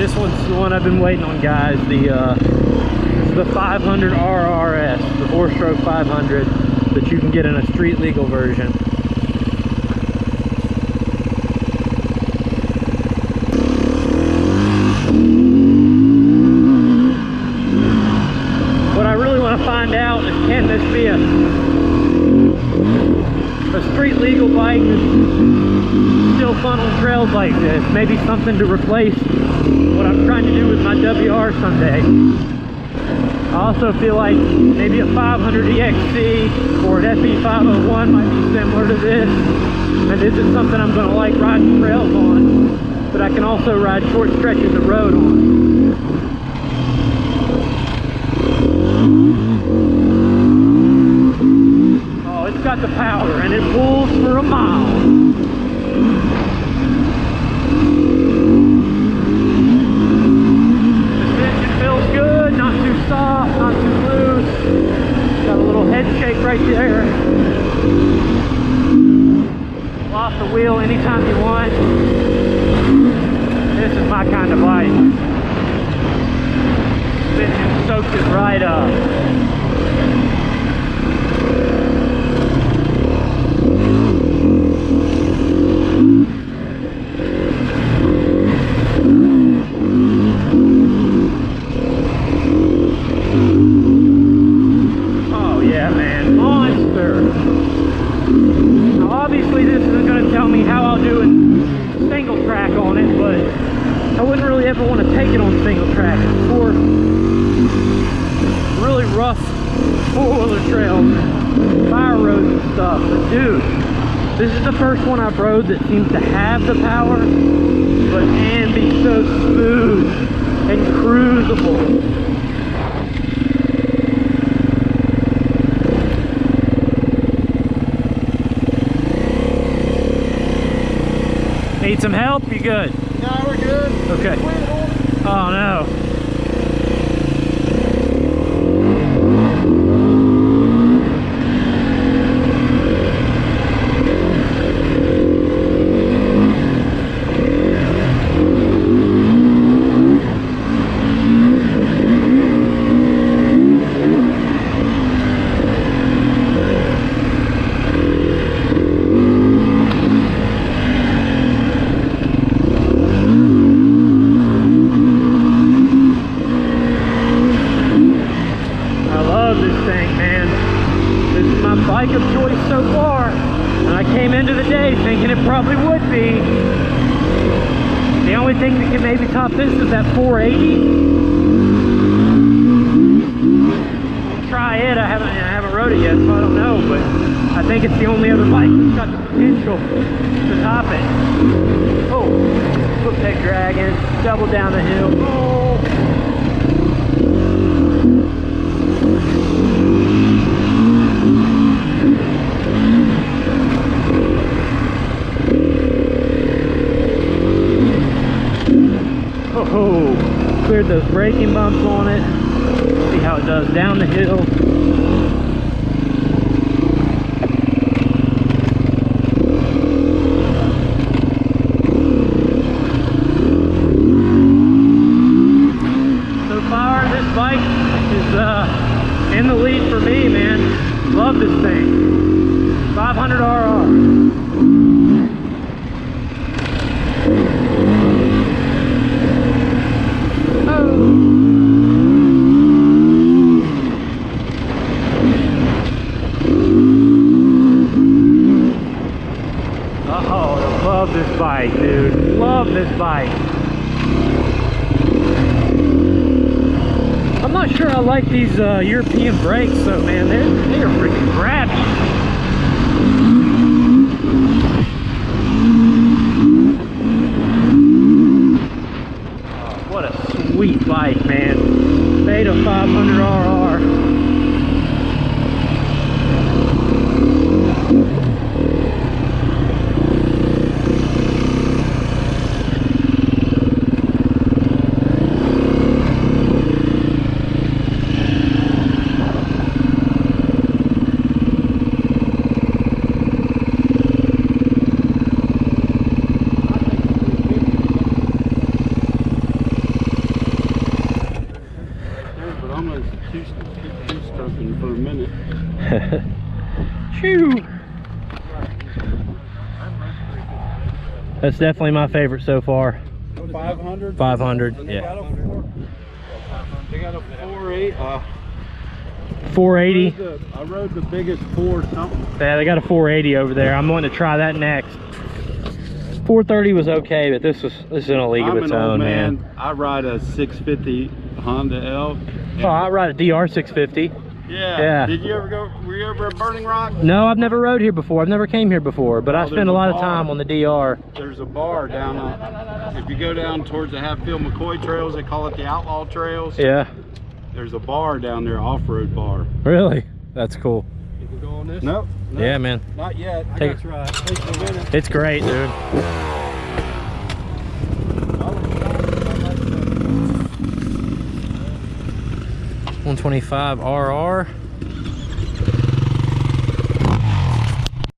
This one's the one I've been waiting on, guys. The 500RR-S, the 4-stroke 500 that you can get in a street legal version. What I really want to find out is, can this be a street legal bike that's still fun on trails like this? Maybe something to replace what I'm trying to do with my WR someday. I also feel like maybe a 500 EXC or an FE501 might be similar to this. And this is something I'm going to like riding trails on, but I can also ride short stretches of road on. Oh, it's got the power and it pulls for a mile. Soft, not too loose. Got a little head shake right there. Off the wheel anytime you want. This is my kind of bike. Suspension soaks it right up. Obviously this isn't going to tell me how I'll do in single track on it, but I wouldn't really ever want to take it on single track for really rough four-wheeler trails, fire roads and stuff. But dude, this is the first one I've rode that seems to have the power, but and be so smooth and cruisable. Need some help? You good? No, we're good. Okay. Oh no. Bike of choice so far, and I came into the day thinking it probably would be. The only thing that can maybe top this is that 480. We'll try it. I haven't rode it yet, so I don't know, but I think it's the only other bike that's got the potential to top it. Oh, foot peg dragging, double down the hill. Oh. Oh, cleared those braking bumps on it. See how it does down the hill. So far, this bike is in the lead for me, man. Love this thing. 500RR. Love this bike, dude. Love this bike. I'm not sure I like these European brakes though, man. They are freaking grabby. Oh, what a sweet bike, man. Beta 500RR. That's definitely my favorite so far. 500. 500. They Yeah. got a 480. 480. I rode the biggest 4 something. Yeah, they got a 480 over there. I'm wanting to try that next. 430 was okay, but this is in a league of its own, man. I ride a 650 Honda Elk. Oh, I ride a DR 650. Yeah. Did you ever go? Were you ever at Burning Rock? No, I've never rode here before. I've never came here before, but I spend a lot of time on the DR. There's a bar down if you go down towards the Hatfield McCoy trails, they call it the Outlaw Trails. Yeah. There's a bar down there, off-road bar. Really? That's cool. You can go on this? Nope. Yeah, man. Not yet. I gotta try it. Takes a minute. It's great, dude. 125RR.